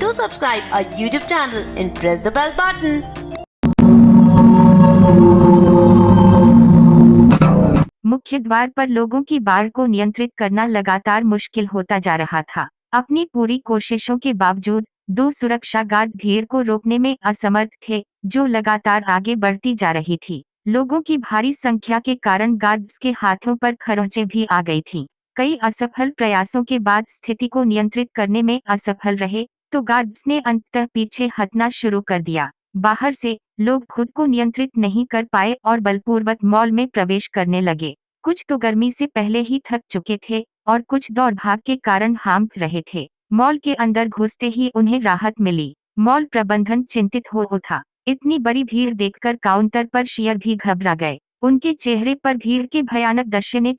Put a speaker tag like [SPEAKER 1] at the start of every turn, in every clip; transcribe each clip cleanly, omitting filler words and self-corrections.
[SPEAKER 1] Do subscribe our YouTube channel and press the bell button.
[SPEAKER 2] मुख्य द्वार पर लोगों की बाढ़ को नियंत्रित करना लगातार मुश्किल होता जा रहा था। अपनी पूरी कोशिशों के बावजूद 2 सुरक्षा गार्ड भीड़ को रोकने में असमर्थ थे, जो लगातार आगे बढ़ती जा रही थी। लोगों की भारी संख्या के कारण गार्ड्स के हाथों पर खरोंचें भी आ गई थीं। कई असफल प्रयासों के बाद स्थिति को नियंत्रित करने में असफल रहे, तो गार्ड्स ने अंततः पीछे हटना शुरू कर दिया। बाहर से लोग खुद को नियंत्रित नहीं कर पाए और बलपूर्वक मॉल में प्रवेश करने लगे। कुछ तो गर्मी से पहले ही थक चुके थे और कुछ दौड़ भाग के कारण हांफ रहे थे। मॉल के अंदर घुसते ही उन्हें राहत मिली। मॉल प्रबंधन चिंतित हो उठा। इतनी बड़ी भीड़ देखकर काउंटर पर शेयर भी घबरा गए। उनके चेहरे पर भीड़ के भयानक दृश्य ने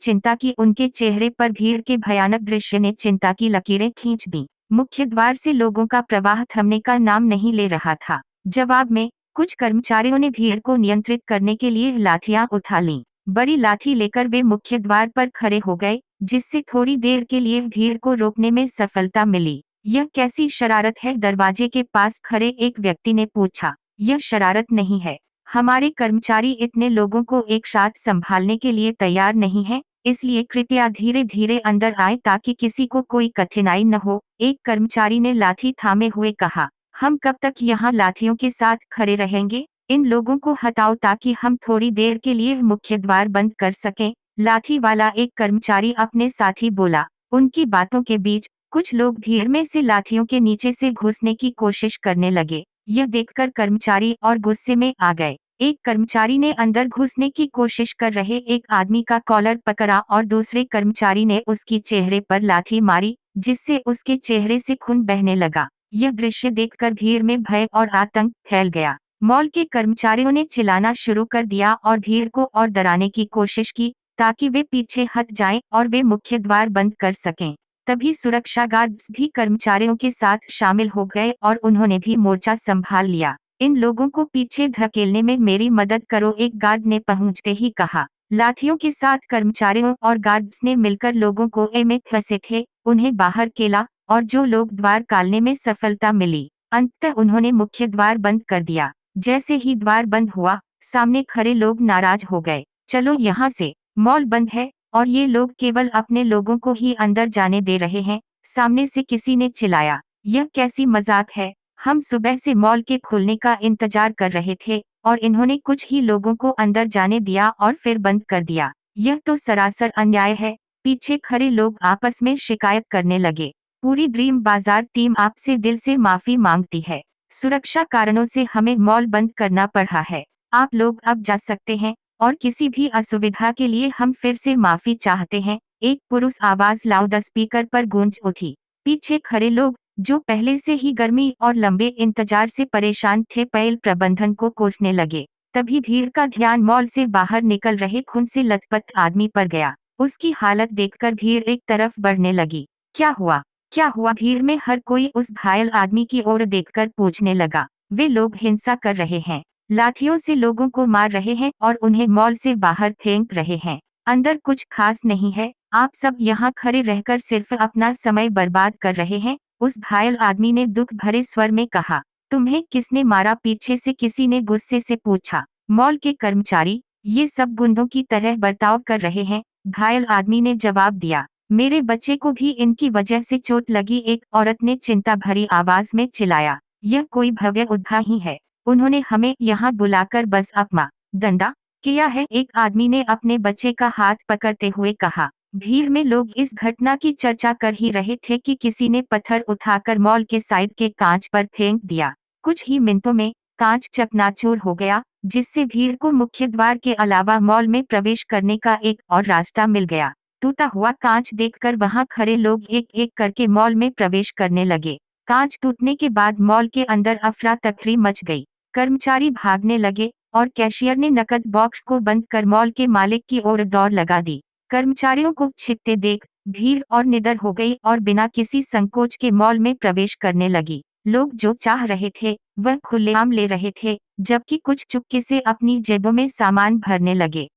[SPEAKER 2] चिंता की लकीरें खींच दी। मुख्य द्वार से लोगों का प्रवाह थमने का नाम नहीं ले रहा था। जवाब में कुछ कर्मचारियों ने भीड़ को नियंत्रित करने के लिए लाठियां उठा लीं। बड़ी लाठी लेकर वे मुख्य द्वार पर खड़े हो गए, जिससे थोड़ी देर के लिए भीड़ को रोकने में सफलता मिली। यह कैसी शरारत है? दरवाजे के पास खड़े एक व्यक्ति ने पूछा। यह शरारत नहीं है। हमारे कर्मचारी इतने लोगों को एक साथ संभालने के लिए तैयार नहीं है, इसलिए कृपया धीरे धीरे अंदर आए ताकि किसी को कोई कठिनाई न हो, एक कर्मचारी ने लाठी थामे हुए कहा। हम कब तक यहाँ लाठियों के साथ खड़े रहेंगे? इन लोगों को हटाओ ताकि हम थोड़ी देर के लिए मुख्य द्वार बंद कर सकें, लाठी वाला एक कर्मचारी अपने साथी बोला। उनकी बातों के बीच कुछ लोग भीड़ में से लाठियों के नीचे से घुसने की कोशिश करने लगे। यह देखकर कर्मचारी और गुस्से में आ गए। एक कर्मचारी ने अंदर घुसने की कोशिश कर रहे एक आदमी का कॉलर पकड़ा और दूसरे कर्मचारी ने उसकी चेहरे पर लाठी मारी, जिससे उसके चेहरे से खून बहने लगा। यह दृश्य देखकर भीड़ में भय और आतंक फैल गया। मॉल के कर्मचारियों ने चिल्लाना शुरू कर दिया और भीड़ को और डराने की कोशिश की ताकि वे पीछे हट जाएं और वे मुख्य द्वार बंद कर सकें। तभी सुरक्षा गार्ड्स भी कर्मचारियों के साथ शामिल हो गए और उन्होंने भी मोर्चा संभाल लिया। इन लोगों को पीछे धकेलने में मेरी मदद करो, एक गार्ड ने पहुंचते ही कहा। लाठियों के साथ कर्मचारियों और गार्ड्स ने मिलकर लोगों को में फंसे थे उन्हें बाहर केला और जो लोग द्वार काटने में सफलता मिली। अंततः उन्होंने मुख्य द्वार बंद कर दिया। जैसे ही द्वार बंद हुआ, सामने खड़े लोग नाराज हो गए। चलो यहाँ से, मॉल बंद है और ये लोग केवल अपने लोगों को ही अंदर जाने दे रहे हैं, सामने से किसी ने चिल्लाया। यह कैसी मजाक है? हम सुबह से मॉल के खुलने का इंतजार कर रहे थे और इन्होंने कुछ ही लोगों को अंदर जाने दिया और फिर बंद कर दिया। यह तो सरासर अन्याय है। पीछे खड़े लोग आपस में शिकायत करने लगे। पूरी ड्रीम बाजार टीम आपसे दिल से माफी मांगती है। सुरक्षा कारणों से हमें मॉल बंद करना पड़ा है। आप लोग अब जा सकते हैं और किसी भी असुविधा के लिए हम फिर से माफी चाहते हैं, एक पुरुष आवाज लाउड स्पीकर पर गूंज उठी। पीछे खड़े लोग, जो पहले से ही गर्मी और लंबे इंतजार से परेशान थे, पहल प्रबंधन को कोसने लगे। तभी भीड़ का ध्यान मॉल से बाहर निकल रहे खून से लथपथ आदमी पर गया। उसकी हालत देखकर भीड़ एक तरफ बढ़ने लगी। क्या हुआ? क्या हुआ? भीड़ में हर कोई उस घायल आदमी की ओर देखकर पूछने लगा। वे लोग हिंसा कर रहे हैं, लाठियों से लोगों को मार रहे हैं और उन्हें मॉल से बाहर फेंक रहे हैं। अंदर कुछ खास नहीं है, आप सब यहाँ खड़े रहकर सिर्फ अपना समय बर्बाद कर रहे हैं, उस घायल आदमी ने दुख भरे स्वर में कहा। तुम्हें किसने मारा? पीछे से किसी ने गुस्से से पूछा। मॉल के कर्मचारी, ये सब गुंडों की तरह बर्ताव कर रहे हैं, घायल आदमी ने जवाब दिया। मेरे बच्चे को भी इनकी वजह से चोट लगी, एक औरत ने चिंता भरी आवाज में चिल्लाया। यह कोई भव्य उद्धा ही है, उन्होंने हमें यहाँ बुलाकर बस अपमा दंडा किया है, एक आदमी ने अपने बच्चे का हाथ पकड़ते हुए कहा। भीड़ में लोग इस घटना की चर्चा कर ही रहे थे कि किसी ने पत्थर उठाकर मॉल के साइड के कांच पर फेंक दिया। कुछ ही मिनटों में कांच चकनाचूर हो गया, जिससे भीड़ को मुख्य द्वार के अलावा मॉल में प्रवेश करने का एक और रास्ता मिल गया। टूटा हुआ कांच देखकर वहां खड़े लोग एक एक करके मॉल में प्रवेश करने लगे। कांच टूटने के बाद मॉल के अंदर अफरा तफरी मच गई। कर्मचारी भागने लगे और कैशियर ने नकद बॉक्स को बंद कर मॉल के मालिक की ओर दौड़ लगा दी। कर्मचारियों को छिपते देख भीड़ और निडर हो गई और बिना किसी संकोच के मॉल में प्रवेश करने लगी। लोग जो चाह रहे थे वह खुलेआम ले रहे थे, जबकि कुछ चुपके से अपनी जेबों में सामान भरने लगे।